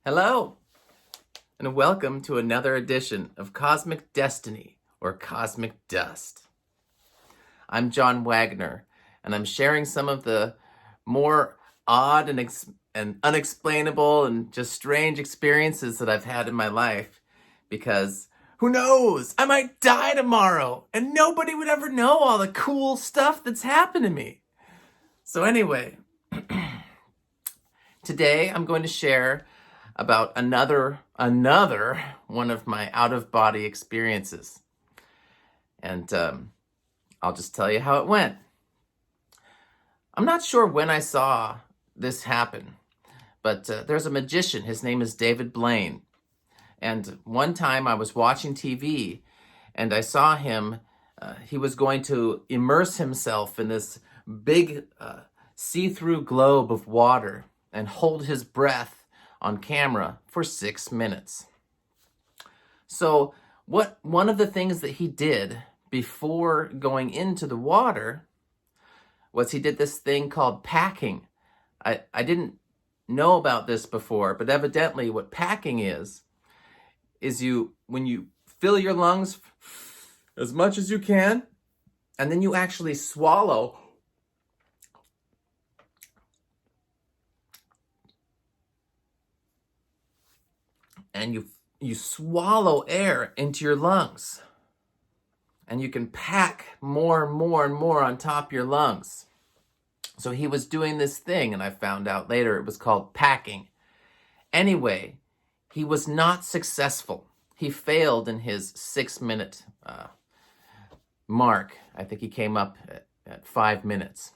Hello, and welcome to another edition of Cosmic Destiny or Cosmic Dust. I'm John Wagner, and I'm sharing some of the more odd and unexplainable and just strange experiences that I've had in my life because who knows? I might die tomorrow, and nobody would ever know all the cool stuff that's happened to me. So anyway, today I'm going to share about another one of my out-of-body experiences. And I'll just tell you how it went. I'm not sure when I saw this happen, but there's a magician. His name is David Blaine. And one time I was watching TV and I saw him. He was going to immerse himself in this big see-through globe of water and hold his breath on camera for 6 minutes. So one of the things that he did before going into the water was he did this thing called packing. I didn't know about this before, but evidently what packing is when you fill your lungs as much as you can, and then you actually swallow and you swallow air into your lungs, and you can pack more and more and more on top of your lungs. So he was doing this thing, and I found out later it was called packing. Anyway, he was not successful. He failed in his 6-minute mark. I think he came up at 5 minutes.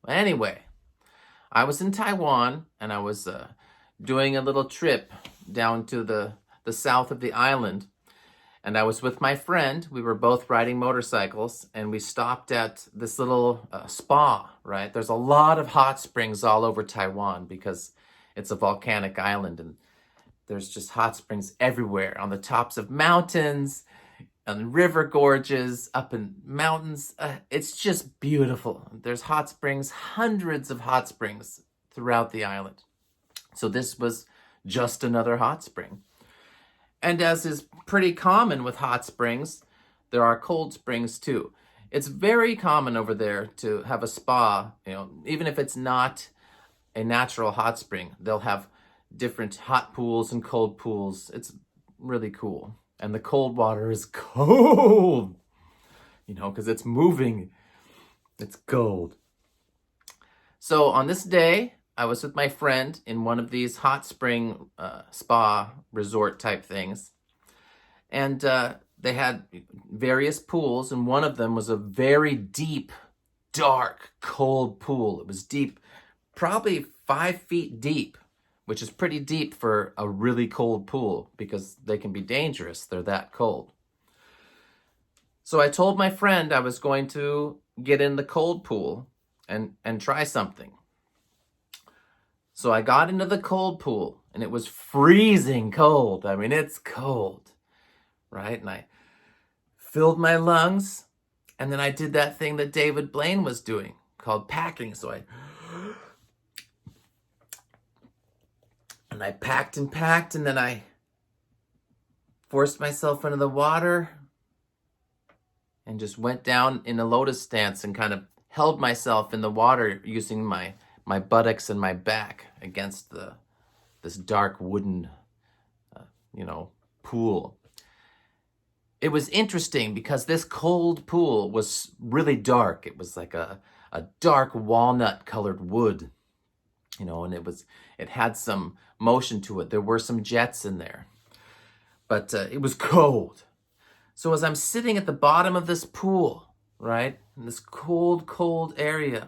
Anyway, I was in Taiwan, and I was doing a little trip down to the south of the island. And I was with my friend. We were both riding motorcycles, and we stopped at this little spa, right? There's a lot of hot springs all over Taiwan because it's a volcanic island, and there's just hot springs everywhere on the tops of mountains, on river gorges, up in mountains. It's just beautiful. There's hot springs, hundreds of hot springs throughout the island. So this was just another hot spring. And as is pretty common with hot springs, there are cold springs too. It's very common over there to have a spa, even if it's not a natural hot spring, they'll have different hot pools and cold pools. It's really cool. And the cold water is cold, because it's moving. It's cold. So on this day, I was with my friend in one of these hot spring spa resort type things. And they had various pools, and one of them was a very deep, dark, cold pool. It was deep, probably 5 feet deep, which is pretty deep for a really cold pool because they can be dangerous. They're that cold. So I told my friend I was going to get in the cold pool and try something. So I got into the cold pool, and it was freezing cold. I mean, it's cold, right? And I filled my lungs, and then I did that thing that David Blaine was doing called packing. So I packed and packed, and then I forced myself into the water and just went down in a lotus stance and kind of held myself in the water using my buttocks and my back against this dark wooden, pool. It was interesting because this cold pool was really dark. It was like a dark walnut colored wood, and it had some motion to it. There were some jets in there, but it was cold. So as I'm sitting at the bottom of this pool, right, in this cold, cold area,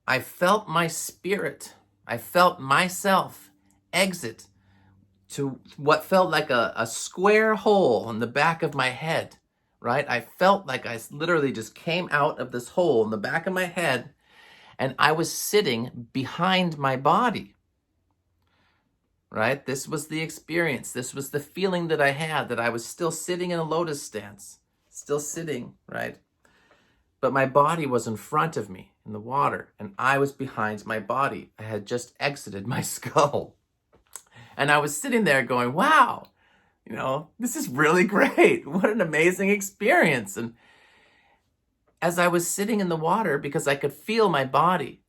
I felt my spirit, I felt myself exit to what felt like a square hole in the back of my head, right? I felt like I literally just came out of this hole in the back of my head, and I was sitting behind my body, right? This was the experience. This was the feeling that I had, that I was still sitting in a lotus stance, still sitting, right? But my body was in front of me. in the water, and I was behind my body. I had just exited my skull. And I was sitting there going, wow, this is really great. What an amazing experience. And as I was sitting in the water, because I could feel my body,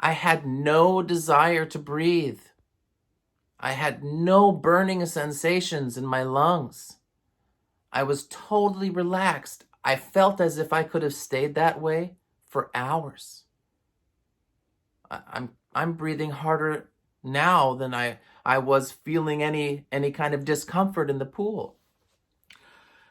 I had no desire to breathe. I had no burning sensations in my lungs. I was totally relaxed. I felt as if I could have stayed that way for hours. I'm breathing harder now than I was feeling any kind of discomfort in the pool.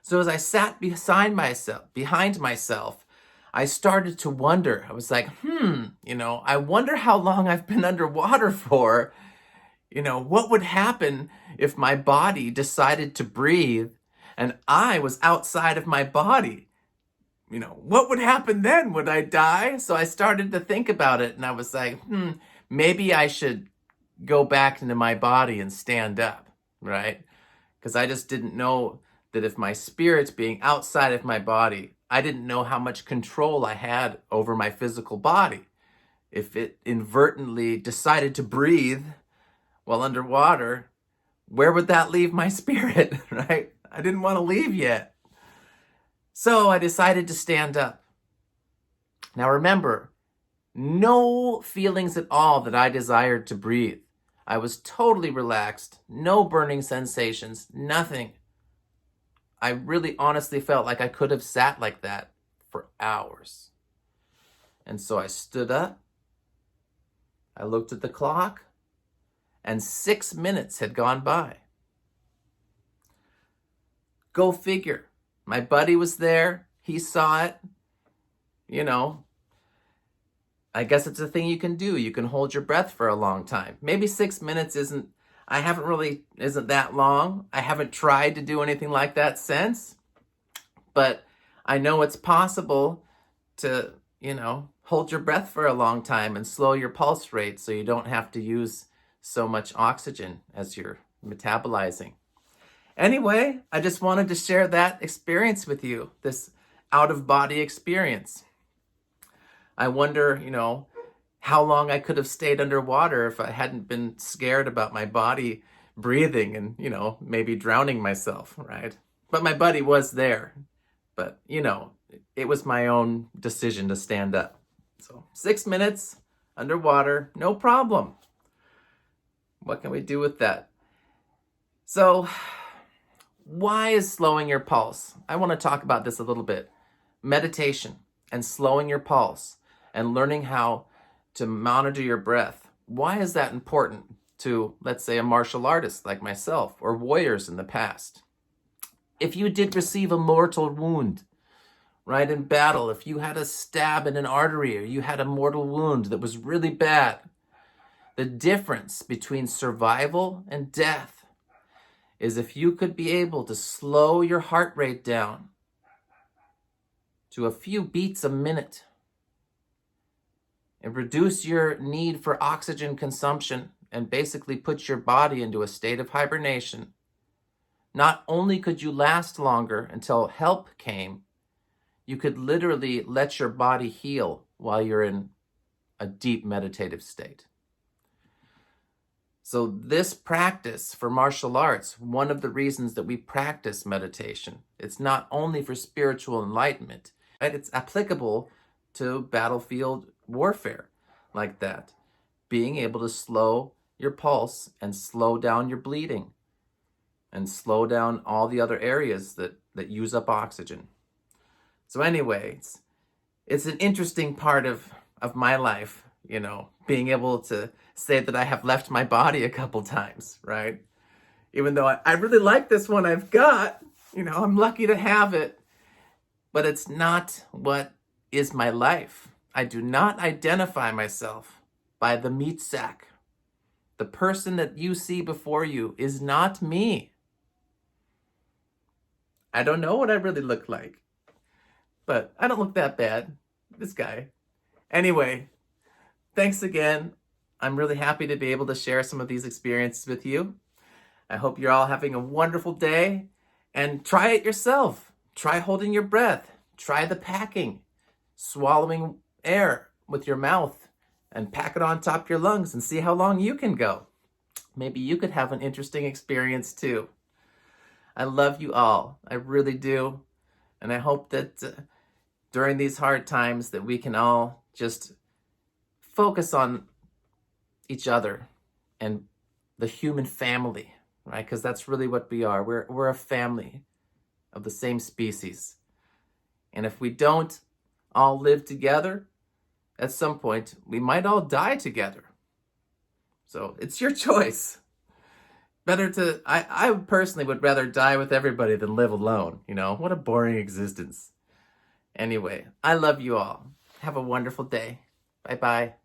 So as I sat behind myself, I started to wonder. I was like, I wonder how long I've been underwater for. What would happen if my body decided to breathe and I was outside of my body? What would happen then? Would I die? So I started to think about it, and I was like, maybe I should go back into my body and stand up, right? Because I just didn't know that if my spirit's being outside of my body, I didn't know how much control I had over my physical body. If it inadvertently decided to breathe while underwater, where would that leave my spirit, right? I didn't want to leave yet. So I decided to stand up. Now remember, no feelings at all that I desired to breathe. I was totally relaxed, no burning sensations, nothing. I really honestly felt like I could have sat like that for hours. And so I stood up, I looked at the clock, and 6 minutes had gone by. Go figure. My buddy was there. He saw it. I guess it's a thing you can do. You can hold your breath for a long time. Maybe 6 minutes isn't that long. I haven't tried to do anything like that since. But I know it's possible to, hold your breath for a long time and slow your pulse rate so you don't have to use so much oxygen as you're metabolizing. Anyway, I just wanted to share that experience with you, this out-of-body experience. I wonder, how long I could have stayed underwater if I hadn't been scared about my body breathing and, maybe drowning myself, right? But my buddy was there. But, it was my own decision to stand up. So 6 minutes underwater, no problem. What can we do with that? So, why is slowing your pulse? I want to talk about this a little bit. Meditation and slowing your pulse and learning how to monitor your breath. Why is that important to, let's say, a martial artist like myself or warriors in the past? If you did receive a mortal wound, right, in battle, if you had a stab in an artery or you had a mortal wound that was really bad, the difference between survival and death is if you could be able to slow your heart rate down to a few beats a minute and reduce your need for oxygen consumption and basically put your body into a state of hibernation, not only could you last longer until help came, you could literally let your body heal while you're in a deep meditative state. So this practice for martial arts, one of the reasons that we practice meditation, it's not only for spiritual enlightenment, right? It's applicable to battlefield warfare like that. Being able to slow your pulse and slow down your bleeding and slow down all the other areas that use up oxygen. So anyway, it's an interesting part of my life, being able to say that I have left my body a couple times, right? Even though I really like this one I've got, I'm lucky to have it, but it's not what is my life. I do not identify myself by the meat sack. The person that you see before you is not me. I don't know what I really look like, but I don't look that bad. This guy. Anyway, thanks again. I'm really happy to be able to share some of these experiences with you. I hope you're all having a wonderful day, and try it yourself. Try holding your breath. Try the packing, swallowing air with your mouth and pack it on top your lungs and see how long you can go. Maybe you could have an interesting experience too. I love you all. I really do. And I hope that during these hard times that we can all just focus on each other and the human family, right? Because that's really what we are. We're a family of the same species. And if we don't all live together, at some point, we might all die together. So it's your choice. I personally would rather die with everybody than live alone. What a boring existence. Anyway, I love you all. Have a wonderful day. Bye-bye.